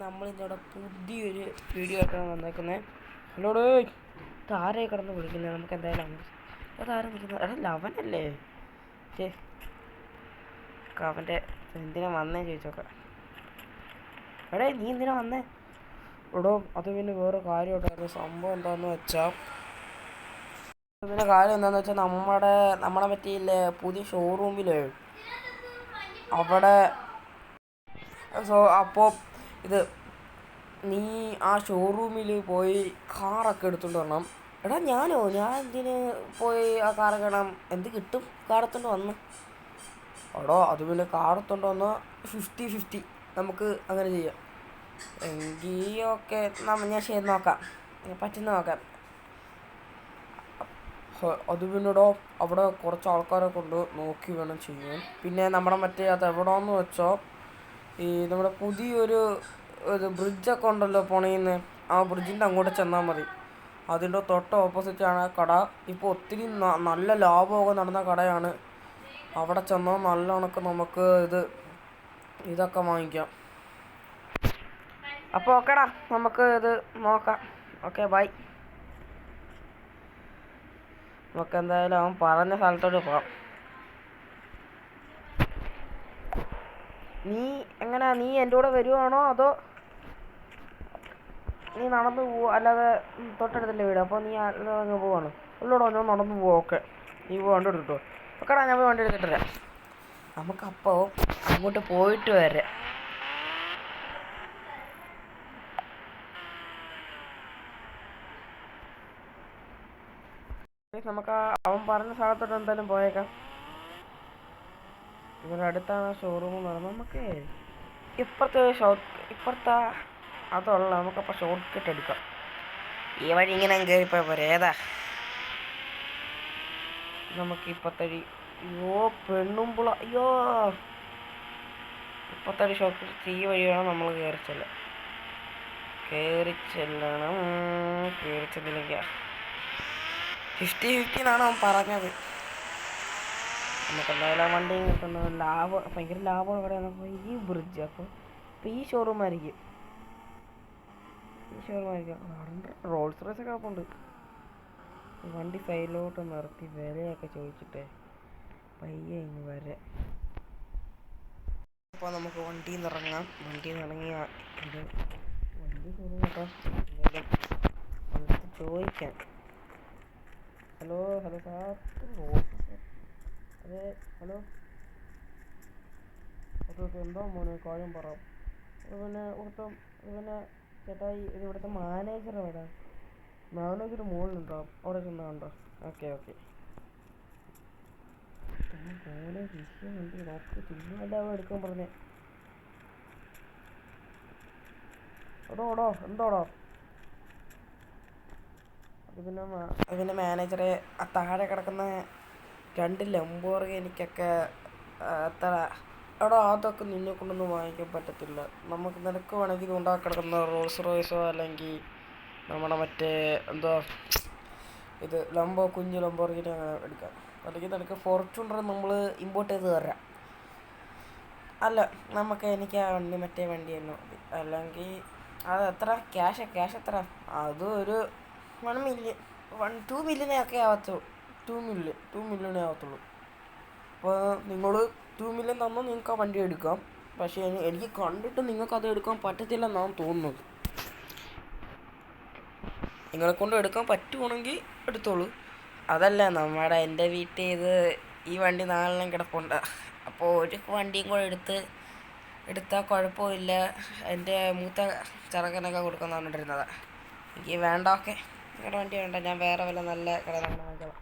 നമ്മളിതോടെ പുതിയൊരു വീഡിയോ ആയിട്ടാണ് വന്നേക്കുന്നത്. ഹലോടേ, താരയെ കിടന്ന് വിളിക്കുന്നത്. നമുക്ക് എന്തായാലും അതാരം വിളിക്കുന്നത്. എടാ ലവനല്ലേ? അവൻ്റെ എന്തിനാ വന്നേ ചോദിച്ചോക്കാം. എടേ നീ എന്തിനാ വന്നേ? എടോ അത് പിന്നെ വേറെ കാര്യം ഉണ്ടായിരുന്നു. സംഭവം എന്താണെന്ന് വെച്ചാൽ നമ്മളെ പറ്റിയില്ലേ പുതിയ ഷോറൂമിൽ അവിടെ അപ്പോൾ ഇത് നീ ആ ഷോറൂമിൽ പോയി കാറൊക്കെ എടുത്തുകൊണ്ട് വരണം. എടാ ഞാൻ എന്തിന് പോയി ആ കാറൊക്കെ ഇടാം? എന്ത് കിട്ടും കാറെടുത്തോണ്ട് വന്ന്? എടോ അത് പിന്നെ കാറെടുത്തോണ്ട് വന്ന് 50-50 നമുക്ക് അങ്ങനെ ചെയ്യാം. എങ്കിൽ ഓക്കെ, ഞാൻ ശരി നോക്കാം, പറ്റുന്ന നോക്കാം. അത് പിന്നെടോ അവിടെ കുറച്ച് ആൾക്കാരെ കൊണ്ട് നോക്കി വേണം ചെയ്യാൻ. പിന്നെ നമ്മുടെ അത് എവിടെയെന്ന് വെച്ചാൽ നമ്മുടെ പുതിയൊരു ബ്രിഡ്ജൊക്കെ ഉണ്ടല്ലോ പണിയുന്നത്, ആ ബ്രിഡ്ജിൻ്റെ അങ്ങോട്ട് ചെന്നാൽ മതി. അതിൻ്റെ തൊട്ട് ഓപ്പോസിറ്റാണ് കട. ഇപ്പോൾ ഒത്തിരി നല്ല ലാഭമൊക്കെ നടന്ന കടയാണ്. അവിടെ ചെന്നാൽ നല്ല കണക്ക് നമുക്ക് ഇതൊക്കെ വാങ്ങിക്കാം. അപ്പോൾ ഓക്കേടാ, നമുക്ക് ഇത് നോക്കാം. Okay bye. നമുക്ക് എന്തായാലും അവൻ പറഞ്ഞ സ്ഥലത്തോട്ട് പോകാം. നീ എൻ്റെ കൂടെ വരുവാണോ അതോ നീ നടന്നു പോവോ? അല്ലാതെ തൊട്ടടുത്തല്ലേ വീട്, അപ്പോൾ നീ അങ്ങ് പോവാണ്? അല്ലോടോ, ഞാൻ നടന്നു പോവാം. ഓക്കെ, നീ വണ്ടി എടുത്തിട്ടോ. ഓക്കെടാ, ഞാൻ വണ്ടി എടുത്തിട്ടില്ല. നമുക്കപ്പോൾ അങ്ങോട്ട് പോയിട്ട് വരാം. നമുക്ക് അവൻ പറഞ്ഞ സ്ഥലത്തോട്ട് എന്തായാലും പോയേക്കാം. ഇവിടെ അടുത്താണ് ഷോറൂം. നമുക്ക് ഇപ്പുറത്തെ അതുള്ള നമുക്കപ്പോൾ ഷോർട്ട് കട്ട് എടുക്കാം. ഈ വഴി ഇങ്ങനെ കയറിപ്പോയി പോരെ. ഏതാ നമുക്ക് ഇപ്പത്തടി? അയ്യോ പെണ്ണുമ്പുള, അയ്യോ ഇപ്പത്തടി ഷോർട്ട് കട്ട് ഈ വഴിയാണ് നമ്മൾ കയറി ചെല്ലണം. കയറി ചെല്ലില്ലെങ്കിൽ 50-50 എന്നാണ് അവൻ പറഞ്ഞത്. നമുക്ക് എന്തായാലും വണ്ടി കിട്ടുന്നത് ഭയങ്കര ലാഭമുള്ള കടയാണ്. അപ്പോൾ ഈ ബ്രിഡ്ജ് അപ്പോൾ ഈ ഷോറൂമായിരിക്കും. റോൾസ് റോയ്സ് ഒക്കെ ഉണ്ട്. വണ്ടി സൈഡിലോട്ട് നിർത്തി വിലയൊക്കെ ചോദിച്ചിട്ടേ പയ്യെ ഇങ്ങ് വരെ. അപ്പോൾ നമുക്ക് വണ്ടിയിൽ നിന്ന് ഇറങ്ങാം. വണ്ടിയിൽ നിന്ന് ഇറങ്ങി വണ്ടി ഷോറൂം കേട്ടോ, എന്തായാലും ചോദിക്കാം. ഹലോ സാർ, അതെ ഹലോ. ഓക്കെ എന്തോ മോനെ കാര്യം പറ. പിന്നെ ചേട്ടായി ഇവിടുത്തെ മാനേജർ എവിടെ? മാനേജർ മുകളിലുണ്ടോ? അവിടെ ചെന്നാണ്ടോ? ഓക്കെ പോലെ വിഷയമുണ്ട്. നോക്ക് ചുമ്മാ എടുക്കാൻ പറഞ്ഞേ. എന്തോടോ? അത് പിന്നെ മാനേജറെ ആ താഴെ കിടക്കുന്ന 2 ലംബോർഗിനിക്കൊക്കെ എത്ര അതൊക്കെ നിന്നെ കൊണ്ടൊന്നും വാങ്ങിക്കാൻ പറ്റത്തില്ല. നിനക്ക് വേണമെങ്കിൽ ഇത് ഉണ്ടാക്കി കിടക്കുന്ന റോൾസ് റോയ്സോ അല്ലെങ്കിൽ നമ്മുടെ എന്തോ ഇത് കുഞ്ഞു ലംബോർഗിനി എടുക്കാം. അല്ലെങ്കിൽ നിനക്ക് ഫോർച്യൂണർ നമ്മൾ ഇമ്പോർട്ട് ചെയ്ത് തരാം. അല്ല എനിക്ക് ആ വണ്ടി തന്നെ മതി. അല്ലെങ്കിൽ അത് എത്ര ക്യാഷ് എത്ര? അത് ഒരു 1 മില്യൺ 2 മില്യണേ ഒക്കെ ആവത്തുള്ളൂ. 2 മില്യണേ ആവത്തുള്ളൂ. അപ്പോൾ നിങ്ങൾ 2 മില്യൺ തന്നാൽ നിങ്ങൾക്ക് ആ വണ്ടി എടുക്കാം. പക്ഷേ എനിക്ക് കണ്ടിട്ട് നിങ്ങൾക്ക് അത് എടുക്കാൻ പറ്റത്തില്ലെന്നാണ് തോന്നുന്നത്. നിങ്ങളെ കൊണ്ട് എടുക്കാൻ പറ്റുവാണെങ്കിൽ എടുത്തോളൂ. അതല്ല എൻ്റെ വീട്ടിൽ ഈ വണ്ടി 4 കിടപ്പുണ്ട്. അപ്പോൾ ഒരു വണ്ടിയും കൂടെ എടുത്താൽ കുഴപ്പമില്ല. എൻ്റെ മൂത്ത ചെറുക്കനൊക്കെ കൊടുക്കാൻ പറഞ്ഞിട്ടിരുന്നത്. എനിക്ക് വേണ്ട. ഓക്കെ, നിങ്ങളുടെ വണ്ടി വേണ്ട, ഞാൻ വേറെ വല്ല നല്ല കടയിൽ വാങ്ങിച്ചോളാം.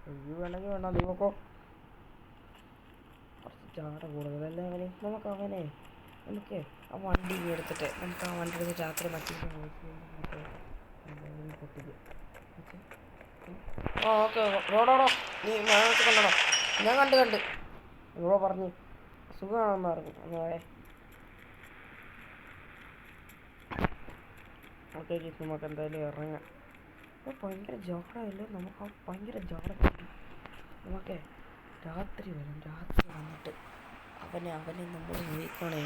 എനിക്ക് വേണമെങ്കിൽ വേണ്ട, നിങ്ങൾക്കോ? കുറച്ച് ചാട കൂടുതലല്ലേ അവന്. നമുക്ക് ആ വണ്ടി എടുത്തിട്ട് രാത്രി ഓക്കെ റോഡോടോ. നീ മേളത്ത് കണ്ടോ? ഞാൻ കണ്ട് ഇവിടെ പറഞ്ഞു സുഖമാണെന്ന് പറഞ്ഞു. ഓക്കെ നമുക്ക് എന്തായാലും ഇറങ്ങാം. അപ്പോൾ ഭയങ്കര ജാടയല്ലേ? നമുക്ക് ഭയങ്കര ജാട കിട്ടി. നമുക്ക് രാത്രി വന്നിട്ട് അവനെ നമ്മൾ നോക്കണേ.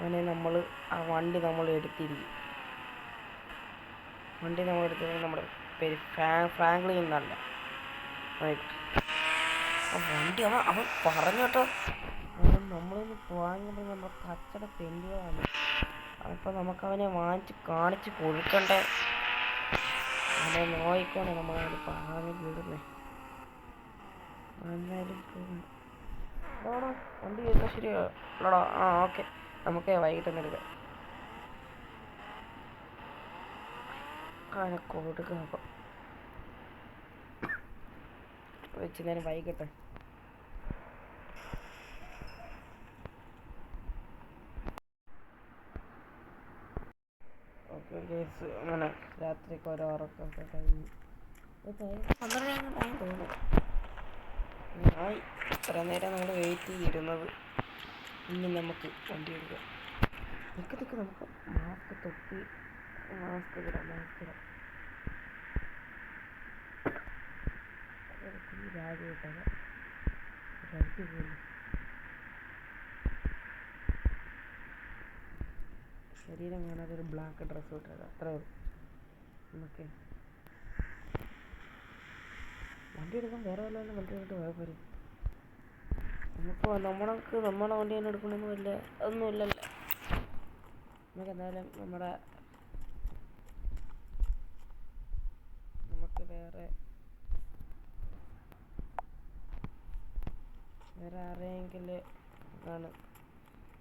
അങ്ങനെ ആ വണ്ടി നമ്മൾ എടുത്തിരിക്കും. വണ്ടി നമ്മൾ എടുത്തിരിക്കും. നമ്മുടെ പേര് ഫ്രാങ്ക്ലിൻ എന്നല്ല. വണ്ടി അവൻ പറഞ്ഞു കേട്ടോ, നമ്മളൊന്ന് വാങ്ങിയപ്പോൾ നമ്മുടെ കച്ചട തെണ്ടുകളാണ്. അപ്പോൾ നമുക്കവനെ കാണിച്ച് കൊടുക്കണ്ടേ. അവനെ നോയിക്കോണേ നമ്മളവന് പറഞ്ഞു വിടുന്നേ. എന്തായാലും ആടാ വണ്ടി ചെയ്താൽ ശരിയാ അല്ലടാ. ഓക്കെ, നമുക്ക് വൈകിട്ട് എടുക്കാം. അവനെ കൊടുക്കാം. അപ്പം വെച്ച് നേരം വൈകിട്ടെ. ഓക്കെ കേസ് അങ്ങനെ രാത്രിക്ക് ഓരോ ഉറക്കമൊക്കെ കഴിഞ്ഞ് 12 തോന്നുന്നു. ഇത്ര നേരം നമ്മൾ വെയിറ്റ് ചെയ്തിരുന്നത്. ഇനി നമുക്ക് വണ്ടി എടുക്കാം. നിൽക്ക് നമുക്ക് മാസ്ക് തൊപ്പി ഇടാം. ബാഗ് കിട്ടാതെ റെഡി പോലും ശരീരം കാണാതെ ഒരു ബ്ലാക്ക് ഡ്രസ്സ് ഇട്ടത് അത്രേ ഉള്ളൂ. നമുക്ക് വണ്ടി എടുക്കാൻ വേറെ വല്ലതും വണ്ടി എടുത്തിട്ട് പോയാൽ പോരെ. നമുക്ക് നമ്മുടെ വണ്ടി തന്നെ എടുക്കണമെന്നും ഇല്ല, അതൊന്നും ഇല്ലല്ലോ. നമുക്ക് എന്തായാലും നമുക്ക് വേറെ ആരെയെങ്കിൽ ആണ്.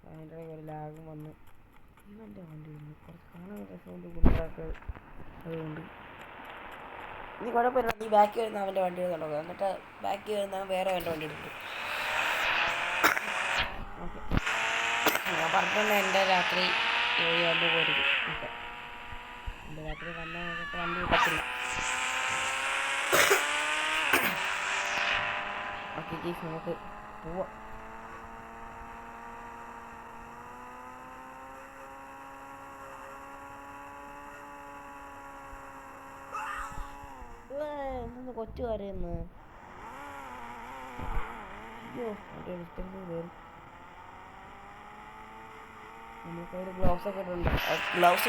അതിൻ്റെ ഒരു ലാഗും വന്ന് ഇവൻ്റെ വണ്ടി കുറച്ച് കാണാൻ രസമുണ്ട് കുട്ടികൾക്ക്. അതുകൊണ്ട് നീ കുഴപ്പമില്ല, നീ ബാക്കി വരുന്ന അവൻ്റെ വണ്ടി എടുത്തോളൂ. എന്നിട്ട് ബാക്കി വരുന്ന വേറെ അവൻ്റെ വണ്ടി എടുക്കും. ഓക്കെ, ഞാൻ പറഞ്ഞിട്ടുണ്ട് എൻ്റെ രാത്രി 7 പോരും. ഓക്കെ, എൻ്റെ രാത്രി വന്നാൽ വണ്ടി കിട്ടത്തില്ല. ഓക്കെ ഗീസ്, നമുക്ക് പോവാം. എന്തൊന്ന് കൊച്ചു കരയുന്നു. അയ്യോ, നമുക്കതിൽ ഗ്ലൗസ്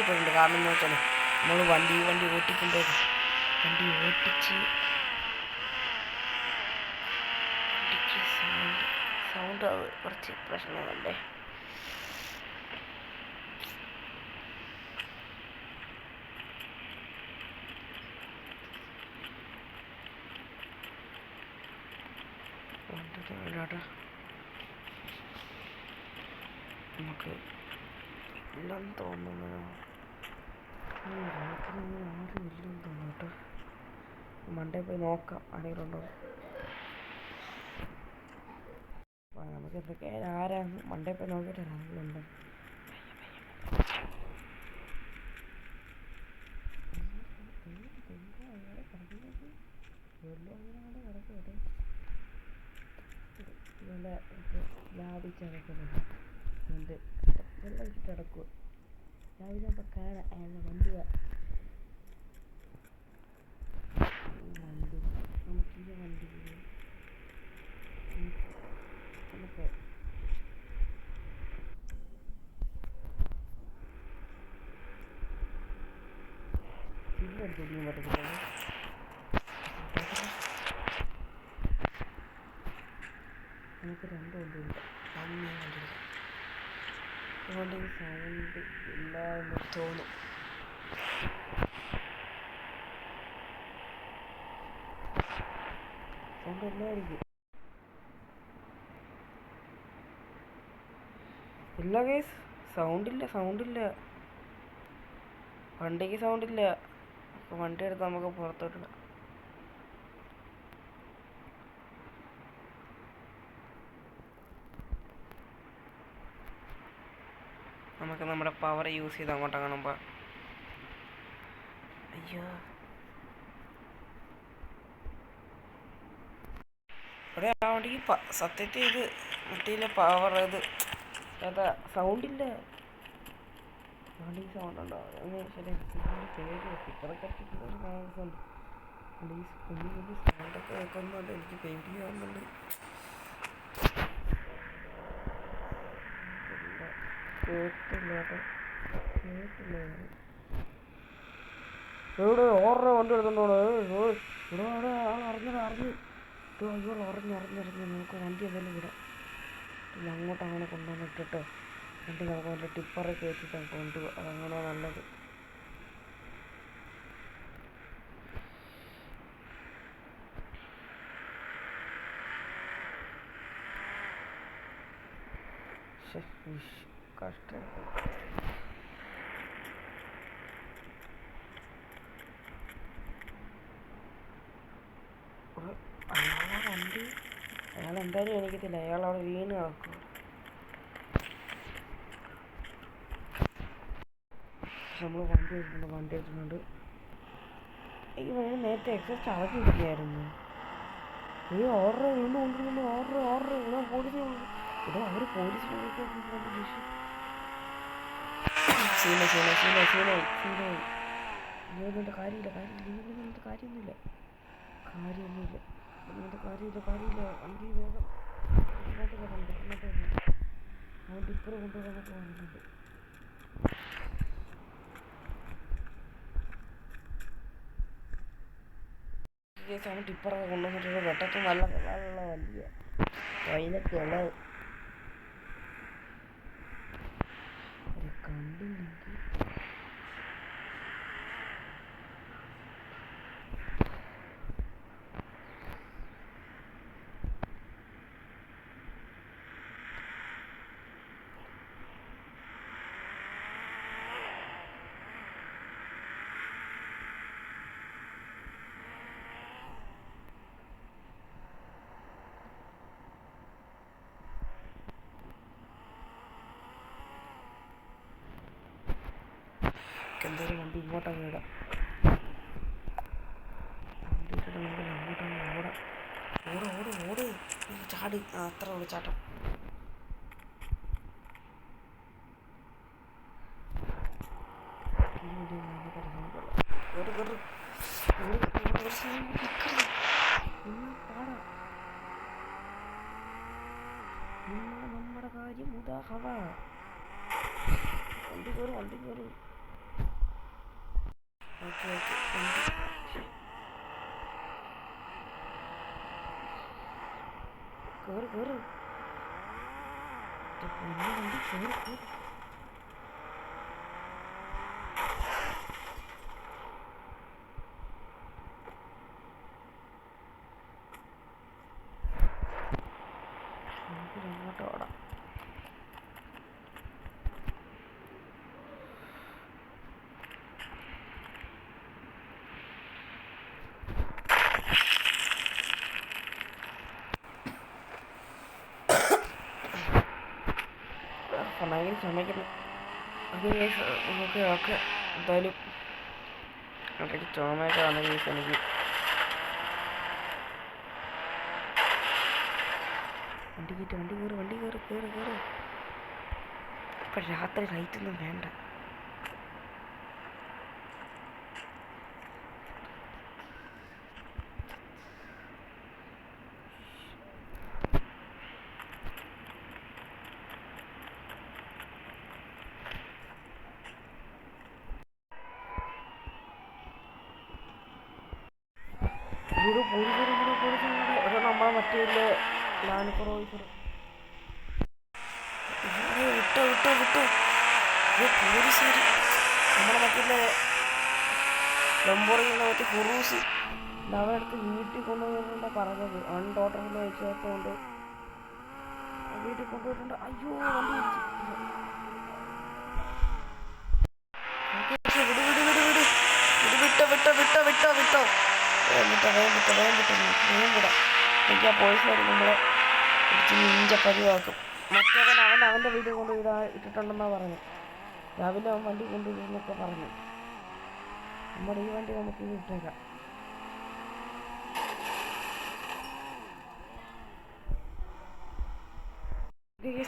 ഇട്ടിട്ടുണ്ട്. കാരണം എന്ന് വെച്ചാൽ നമ്മൾ വണ്ടി ഓട്ടിച്ച് സൗണ്ട് അത് കുറച്ച് പ്രശ്നമല്ലേ. നമുക്ക് ഇല്ലെന്ന് തോന്നുന്നു. രാത്രി ആരും ഇല്ലെന്ന് തോന്നുന്നു കേട്ടോ. മണ്ടേ പോയി നോക്കാം ആരെങ്കിലും ഉണ്ടോ. നമുക്ക് എന്തൊക്കെ ആരാണ് മണ്ടേ പോയി നോക്കിയിട്ട് ആരെങ്കിലും ഉണ്ടോ. നല്ല ലാഭിച്ചടക്കുന്നത് ഉണ്ട്. വെള്ളം വെച്ചിട്ട് അടക്കുക. രാവിലെ അപ്പോൾ കാണാം അയാളുടെ വണ്ടി നമുക്കിൻ്റെ വണ്ടി നമുക്ക് ചില്ലെടുത്തൊടിയും പറ്റത്തില്ല. നമുക്ക് 2 വണ്ടിയുണ്ട്. അതുകൊണ്ട് സൗണ്ട് ഇല്ല എന്ന് തോന്നും. സൗണ്ട് എല്ലായിരിക്കും. ഇല്ല കേസ്, സൗണ്ടില്ല. വണ്ടിക്ക് സൗണ്ടില്ല. വണ്ടി എടുത്ത് നമുക്ക് പുറത്തോട്ടിടാം. നമുക്ക് നമ്മുടെ പവർ യൂസ് ചെയ്ത് അങ്ങോട്ട് കാണുമ്പോൾ അയ്യോ ഇവിടെ ആ വണ്ടിക്ക് സത്യത്തിൽ ഇത് മറ്റേ പവർ ഇത് അതാ സൗണ്ടില്ല. വണ്ടിക്ക് സൗണ്ട് ഉണ്ടോ ശരി സൗണ്ട് സൗണ്ടൊക്കെ കേൾക്കുന്നുണ്ട്. എനിക്ക് പേടിയാവുന്നുണ്ട്. കേട്ടില്ല കേട്ടോ, കേട്ടില്ല. ഇവിടെ ഓർഡർ വണ്ടി എടുത്തോണ്ടോ ഇവിടെ അവിടെ ആൾ അറിഞ്ഞു നമുക്ക് വണ്ടി എന്തായാലും വിടാം. പിന്നെ അങ്ങോട്ട് അങ്ങനെ കൊണ്ടുവന്നിട്ടിട്ട് വണ്ടി നമുക്ക് വല്ല ടിപ്പറെ കയറ്റിട്ട് കൊണ്ടുപോകാം. അതങ്ങനെ നല്ലത്. കഷ്ടം. അയാളെ വണ്ടി അയാളെന്തായാലും എണീക്കത്തില്ല. അയാളവിടെ വീണ് കിടക്കും. നമ്മൾ വണ്ടി എടുത്തിട്ടുണ്ട്. എനിക്ക് വേണം നേരത്തെ എക്സസ് അടച്ചിരിക്കുകയായിരുന്നു. ഈ ഓർഡർ വീണ്ടും കൊണ്ടിരുന്നു. ഓർഡർ ഇവിടെ പോലീസ് ഇവിടെ അവർ പോലീസ് സീനായി. കാര്യമില്ല. വണ്ടി വേഗം അവൻ ടിപ്പർ കൊണ്ടുവരാനൊക്കെ വന്നിട്ടുണ്ട്. അവൻ ടിപ്പറൊക്കെ കൊണ്ടുവന്നിട്ട് വെട്ടത്ത് നല്ല വലിയ വൈലൊക്കെ ഉള്ളത് കണ്ടില്ലെങ്കിൽ എന്തായാലും വണ്ടി ഇങ്ങോട്ടങ്ങ് ഇടാം. അങ്ങോട്ടങ്ങ് ഓട് ചാടി. അത്ര ഉള്ളു ചാട്ടം. നമ്മുടെ കാര്യം ഉദാഹവ. വണ്ടി കയറും. ഓക്കെ കേറ്. വണ്ടി കേറ്. നമുക്ക് അങ്ങോട്ട് ഓടാം. ഭയങ്കര ചുമയ്ക്കുന്നു. ഓക്കെ എന്തായാലും ഇടയ്ക്ക് ചുമയൊക്കെ വന്ന കേസ് എനിക്ക് വണ്ടി കയറ്. ഇപ്പം രാത്രി ലൈറ്റൊന്നും വേണ്ട. പോലീസ് നമ്മളെ മറ്റേ ലാൻഡ് വിട്ടോ പോലീസുകാർ നമ്മളെ മറ്റേ ലംബോർഗിനി മറ്റേ ഫുറൂസ് അവരടുത്ത് വീട്ടിൽ കൊണ്ടുപോയിട്ടാണ് പറഞ്ഞത്. അൺടോട്ടറിൽ വെച്ചോണ്ട് വീട്ടിൽ കൊണ്ടുപോയിട്ടുണ്ട്. അയ്യോ വണ്ടി വിട്ടോ. വിടാം. എനിക്ക് ആ പോലീസുകാർ നമ്മളെ പതിവാക്കും. മറ്റവൻ അവൻ്റെ വീട്ടിൽ കൊണ്ട് ഇട്ടിട്ടുണ്ടെന്നാണ് പറഞ്ഞു. രാവിലെ അവൻ വണ്ടി കൊണ്ടുവരുന്നൊക്കെ പറഞ്ഞു. നമ്മുടെ ഈ വണ്ടി നമുക്ക് ഇട്ടേക്കാം.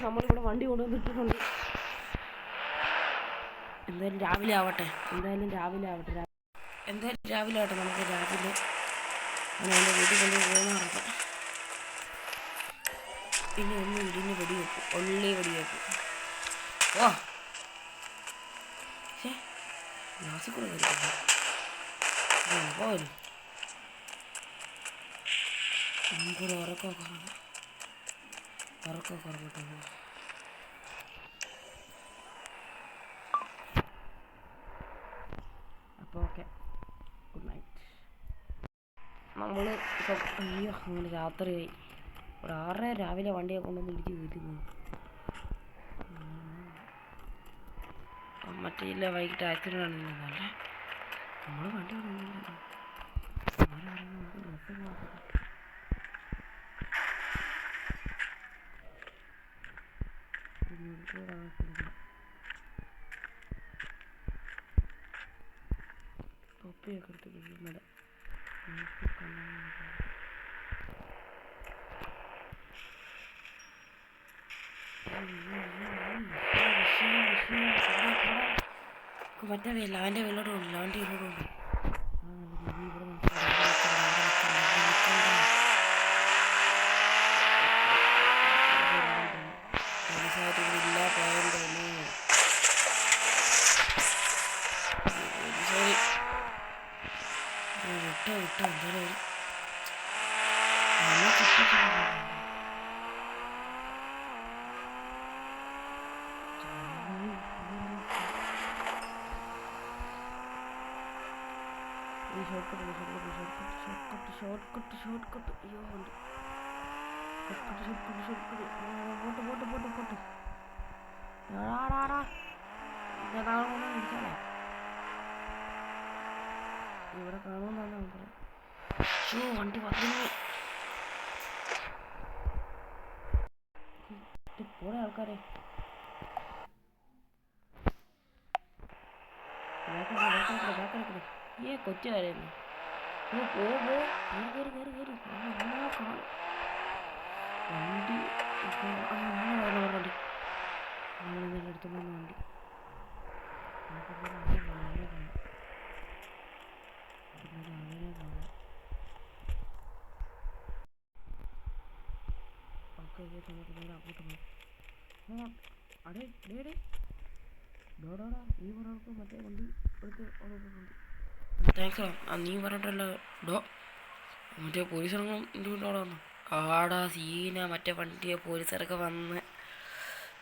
നമ്മളിവിടെ വണ്ടി കൊണ്ടുവന്നിട്ടിട്ടുണ്ട്. എന്തായാലും രാവിലെ ആവട്ടെ. നമുക്ക് രാവിലെ അവൻ്റെ വീട്ടിൽ കൊണ്ടുപോകുന്ന നടക്കാം. പിന്നെ ഒന്ന് ഇടിഞ്ഞ് വെടിവെക്കും. ഓ ഗ്ലാസ്സിൽ കൂടെ കയറി പോലും നമുക്കൊരു ഉറക്കമൊക്കെ ഉറങ്ങട്ടെ. അപ്പോൾ ഓക്കെ, ഗുഡ് നൈറ്റ്. നമ്മൾ ഇപ്പം അയ്യോ അങ്ങനെ രാത്രിയായി. ഒരു 6:30 രാവിലെ വണ്ടിയെ കൊണ്ടുവന്ന് ഇടിച്ച് കയറ്റുന്നു. മറ്റേ ഇല്ല വൈകിട്ട് ആക്സിഡൻ്റ് ആണെന്നല്ലേ നമ്മൾ വണ്ടി കൊണ്ടുവന്നില്ല. തൊപ്പിയൊക്കെ എടുത്തിട്ട് ഇന്നലെ മറ്റേ വേല അവൻ്റെ വെള്ളോട് ഉണ്ട്, അവൻ്റെ വെള്ളോട് ഉണ്ട്. വിട്ടോ എന്തായാലും ഷോർട്ട് അയ്യോ ഉണ്ട് പോട്ട് ഇടിച്ചാലോ ഇവിടെ കാണുമെന്നാണ് പറയാം. വണ്ടി വന്നു പോടെ ആൾക്കാരെ കൊച്ചു കരയുന്നു. വണ്ടി എടുത്തോണ്ട് വണ്ടി അങ്ങോട്ട് പോയി അടേ ഡോടാ നീ പറഞ്ഞ മറ്റേ വണ്ടി എടുത്ത് താങ്ക്സ് നീ പറഞ്ഞിട്ടല്ലോ ഡോ മറ്റേ പോലീസിറങ്ങും എൻ്റെ വീട്ടിൽ അവിടെ വന്നു ആടാ സീന മറ്റേ വണ്ടിയെ പോലീസുകാരൊക്കെ വന്ന്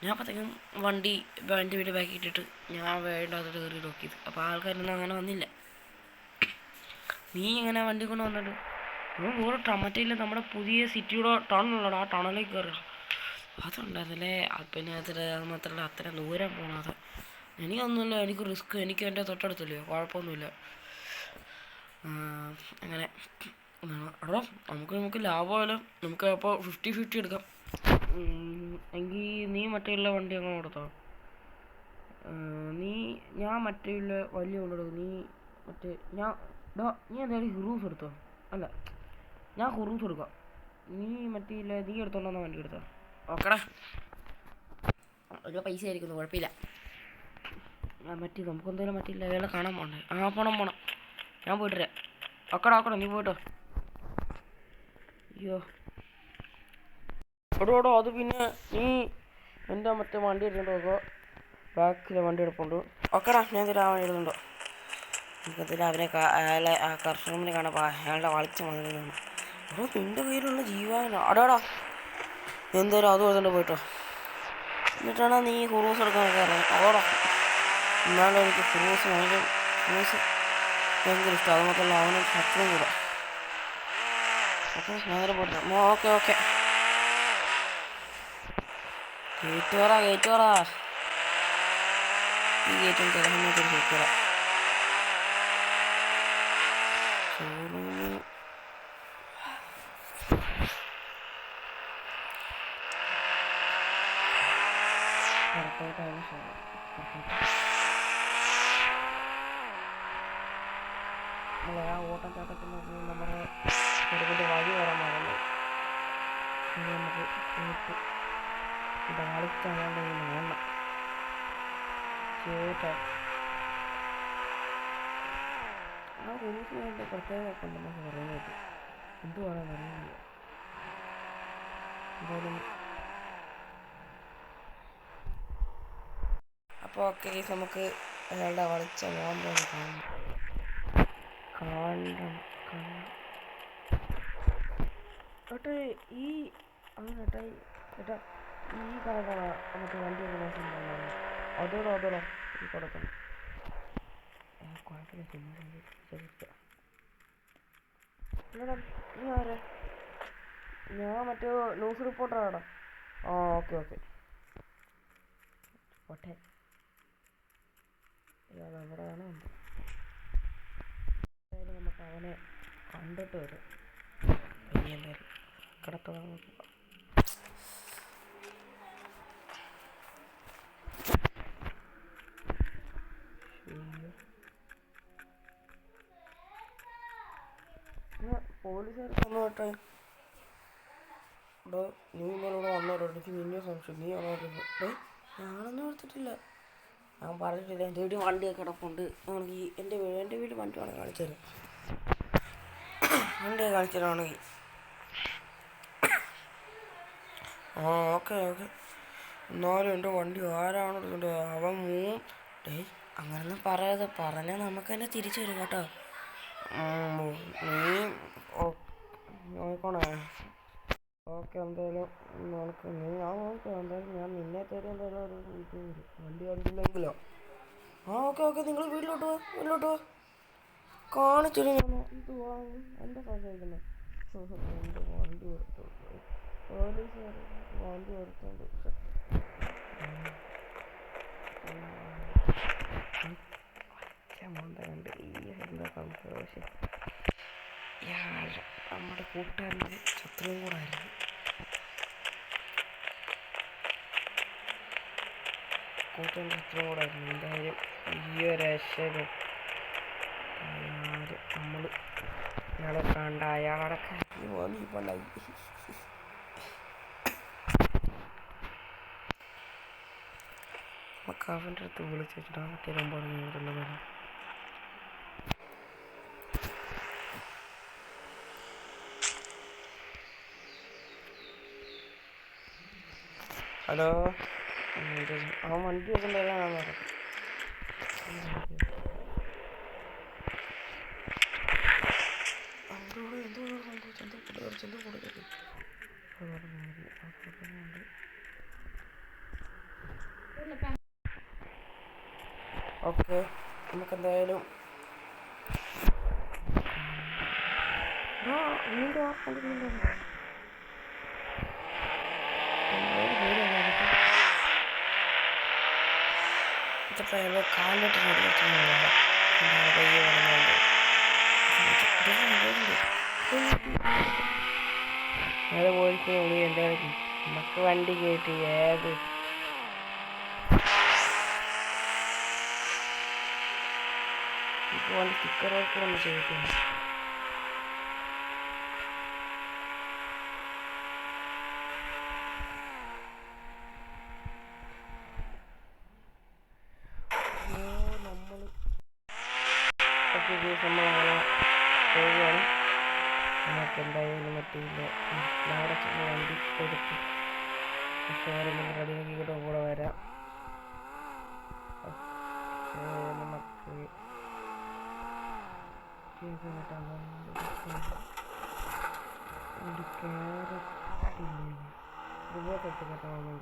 ഞാൻ അപ്പോഴത്തേക്കും വണ്ടി എൻ്റെ വീട്ടിൽ ബാക്കി ഇട്ടിട്ട് ഞാൻ വേണ്ടാത്തിട്ട് കയറി നോക്കിയത്. അപ്പോൾ ആൾക്കാരൊന്നും അങ്ങനെ വന്നില്ല. നീ ഇങ്ങനെ വണ്ടി കൊണ്ട് വന്നിട്ട് വേറെ മറ്റേ നമ്മുടെ പുതിയ സിറ്റിയുടെ ടണലുള്ളടാ, ആ ടണലിലേക്ക് കയറുക അതുണ്ടായിരുന്നല്ലേ. പിന്നെ അത് മാത്രമല്ല അത്രയും ദൂരം പോകണത് എനിക്കൊന്നുമില്ല, എനിക്ക് റിസ്ക്, എനിക്ക് എൻ്റെ തൊട്ടടുത്തല്ലയോ, കുഴപ്പമൊന്നുമില്ല. അങ്ങനെ എടോ നമുക്ക് ലാഭമല്ലോ, നമുക്ക് അപ്പോൾ 50-50 എടുക്കാം. എങ്കിൽ നീ മറ്റേയുള്ള വണ്ടി അങ്ങനെ കൊടുത്തോ. ഞാൻ മറ്റേയുള്ള വലിയ കൊണ്ടെടുക്കും. നീ മറ്റേ നീ എന്തായാലും ഹുറൂസ് എടുത്തോ. അല്ല ഞാൻ ഹുറൂസ് എടുക്കാം. നീ മറ്റേയില്ല നീ എടുത്തോണ്ടെന്നാ വണ്ടി എടുത്തോ. ഓക്കെടാ, ഒരു പൈസ ആയിരിക്കുന്നു, കുഴപ്പമില്ല. മറ്റേ നമുക്കെന്തായാലും മറ്റില്ല വേറെ കാണാൻ പോകണ്ടേ. പോണം ഞാൻ പോയിട്ടേ. ഓക്കെടാ നീ പോയിട്ടോ. അയ്യോ എടോടോ അത് പിന്നെ നീ എൻ്റെ മറ്റേ വണ്ടി എടുത്തോണ്ട് നോക്കോ, ബാക്കിലെ വണ്ടി എടുപ്പുണ്ട്. ഓക്കെടാ ഞാൻ എന്തിനാ വണ്ടി എടുത്തുണ്ടോ. എനിക്കതിൽ അവനെ അയാളെ ആ കർഷകനെ കാണപ്പോൾ അയാളുടെ വളിച്ച മതിലാണ്. എടോ നിൻ്റെ കയ്യിലുള്ള ജീവനോ അടോടാ എന്തായാലും അതും എടുത്തോണ്ട് പോയിട്ടോ. എന്നിട്ടാണ് നീ ഹുറൂസ് എടുക്കാൻ കയറാം. അതോടാ എന്നാലും എനിക്ക് ഹുറൂസ് ഭയങ്കര ഇഷ്ടം. അത് മാത്രമല്ല അവന് ശത്രുവും കൂടെ. ഓക്കെ ഞാൻ നേരെ പോയിട്ട് ഓക്കെ കയറ്റുവറാ ഈ കയറ്റും ചില സമയത്ത് കയറ്റുവറ ഷോറൂമിൽ കറക്റ്റായിട്ടാണ് നമ്മളെ ആ ഓട്ടച്ചാട്ടത്തിൽ നോക്കി നമ്മുടെ ചെറുകിൻ്റെ വഴി വരാൻ പാടില്ല. നമുക്ക് കളിച്ചാണ്ട് വേണം ചേട്ടാ. ആ കുരിശിൻ്റെ പ്രത്യേകത ഉണ്ടെന്നൊക്കെ പറയുന്നത് എന്തുവാണെന്ന് അറിയില്ല. എന്തായാലും ഓക്കെ ഗൈസ്, നമുക്ക് അയാളുടെ വളിച്ച മോന്താണ് കാണണം. ഏട്ടാ ഈ ഏട്ടാ ഏട്ടാ ഈ കണക്കാണ് നമുക്ക് വണ്ടി ഉണ്ടാകുന്നത്. അതോടോ ഈ കൊടുക്കണം. നീ ആരാ? ഞാൻ മറ്റേ ന്യൂസ് റിപ്പോർട്ടറാടാ. ആ ഓക്കെ പോട്ടെ. അതെവിടെയാണ് ഉണ്ട്. എന്തായാലും നമുക്ക് അവനെ കണ്ടിട്ട് വരും. ഇനി എന്തായാലും കിടത്തുക. പോലീസുകാർ വന്നോട്ടെ. ഇവിടെ നീ ഇന്നോട് വന്നോട്ടോ. എനിക്ക് നിന്നെ സംശയം. നീ വന്നോട്ടെ. ഞാനൊന്നും എടുത്തിട്ടില്ല. ഞാൻ പറഞ്ഞിട്ടില്ല. എൻ്റെ വീട്ടിൽ വണ്ടിയൊക്കെ കിടപ്പുണ്ട്. ആണെങ്കിൽ എൻ്റെ വീട്ടിൽ വണ്ടി വേണം കാണിച്ചു തരാം. വണ്ടിയൊക്കെ കാണിച്ചു തരാണെങ്കിൽ ഓക്കെ. എന്നാലും എൻ്റെ വണ്ടി ആരാണ് എടുക്കേണ്ടത്? അവൻ അങ്ങനൊന്നും പറയാതെ പറഞ്ഞാൽ നമുക്ക് തന്നെ തിരിച്ചു വരും കേട്ടോ. നീ നോക്കണേ. ഓക്കെ, എന്തായാലും നോക്ക്. ഞാൻ നോക്കാം. എന്തായാലും ഞാൻ നിന്നെ തരും. എന്തായാലും ഒരു വീട്ടിൽ വരും. വണ്ടി കണ്ടില്ലെങ്കിലോ? ഓക്കെ നിങ്ങൾ വീട്ടിലോട്ട് പോ. കാണിച്ചില്ല. ഞാൻ എന്തുവാ എൻ്റെ സംസാരിക്കുന്നത്? എൻ്റെ വണ്ടി എടുത്തു. പോലീസുകാർ വണ്ടി എടുത്തോണ്ട് മോന്തണ്ട്. എന്താ സംഭവം? നമ്മുടെ കൂട്ടുകാരൻ്റെ ശത്രുവും കൂടെ ആയിരുന്നു. എന്തായാലും ഈ ഒരക്ഷരം നമ്മൾ ഇയാളെ കണ്ട അയാളെ കരഞ്ഞു പോയി. നമുക്ക് അവൻ്റെ അടുത്ത് വിളിച്ച് വെച്ചിട്ട് മറ്റേ നമ്പറുള്ളത്. ഹലോ, അവൻ വണ്ടി വെച്ചിട്ടുണ്ടായിരുന്നു. അവരോട് എന്തോ ചെന്തോ കൊടുക്കരുത്. ഓക്കെ, നമുക്കെന്തായാലും കാലിട്ട് അത് പോയിട്ട് എന്തായാലും നമുക്ക് വണ്ടി കയറ്റി ഏത് ഇപ്പോൾ വണ്ടി സ്റ്റിക്കർ വർക്ക് ഒന്ന് ചെയ്തിട്ടുണ്ട്. പോവുകയാണ്. നമുക്ക് എന്തായാലും പറ്റിയില്ല. അവിടെ ചെന്ന് വണ്ടി എടുത്ത് ഷോറൂമിൽ റെഡിയാക്കിയിട്ട് കൂടെ വരാം. നമുക്ക് ഒരു ക്യാരറ്റ് കെട്ടണമെങ്കിൽ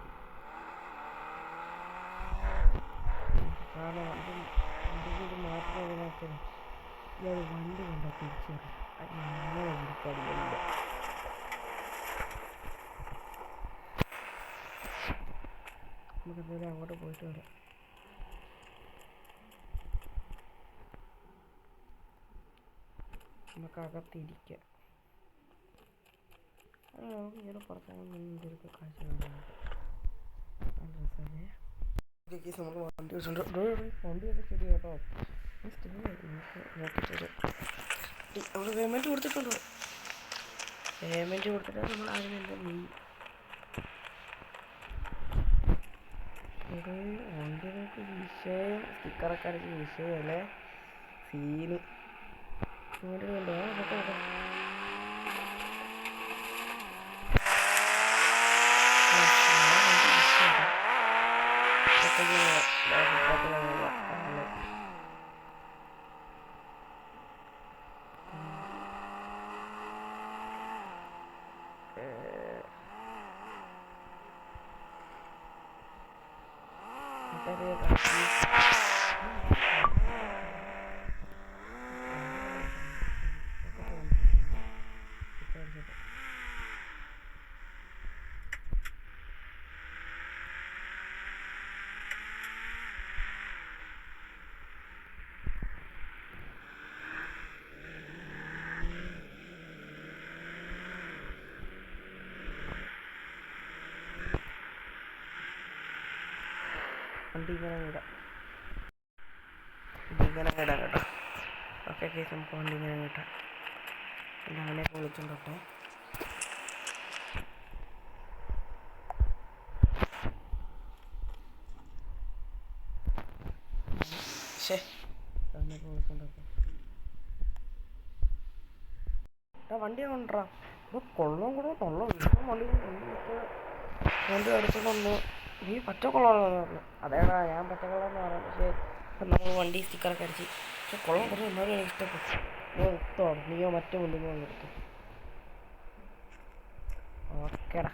കാരണം ഇത് മാത്രമേ ഇയാൾ വണ്ടി കൊണ്ടാൽ തിരിച്ചു വരും. ഞങ്ങളെ വിളിക്കാറില്ല. നമുക്ക് എന്തായാലും അങ്ങോട്ട് പോയിട്ട് വരാം. നമുക്ക് അകത്തിരിക്കാം. നമുക്ക് ഇങ്ങനെ പുറത്താകുമ്പോൾ എന്തൊക്കെ കാഴ്ച നമ്മൾ വണ്ടി വെച്ചിട്ടുണ്ട്. വണ്ടിയൊക്കെ ശരി കേട്ടോ. നമ്മൾ പേയ്മെൻറ്റ് കൊടുത്തിട്ടുണ്ട്. പേയ്മെൻറ്റ് കൊടുത്തിട്ട് നമ്മൾ ആദ്യം എന്താ വണ്ടികൾക്ക് വിഷയം സ്റ്റിക്കറൊക്കെ അടിച്ച് വിഷയമല്ലേ സീന്. ഇങ്ങോട്ട് വേണ്ടോ അതൊക്കെ പുറത്തേക്ക് വണ്ടി ഇങ്ങനെ ഇടാം കേട്ടോ. ഓക്കെ കേസ് നമുക്ക് വണ്ടി ഇങ്ങനെ കിട്ടാം. പിന്നെ അവനെയൊക്കെ വിളിച്ചോണ്ടോട്ടെ. അവനെയൊക്കെ വിളിച്ചോണ്ടോട്ടെ. വണ്ടി കൊണ്ടുവരാ കൊള്ളം കൂടെ തൊള്ള വിഷം വണ്ടി എടുത്തുകൊണ്ടു. നീ പച്ചക്കൊള്ളാന്ന് പറഞ്ഞു. അതേടാ ഞാൻ പച്ചക്കൊള്ളാന്ന് പറയാം. പക്ഷേ നമ്മൾ വണ്ടി സ്റ്റിക്കറൊക്കെ അടിച്ച്. പക്ഷെ കൊള്ളം കുറച്ച് എന്നാലും എനിക്ക് ഇഷ്ടപ്പെട്ടു. നീ എടുത്തോ, നീയോ മറ്റു മുന്നിൽ എടുത്തു. ഓക്കേടാ.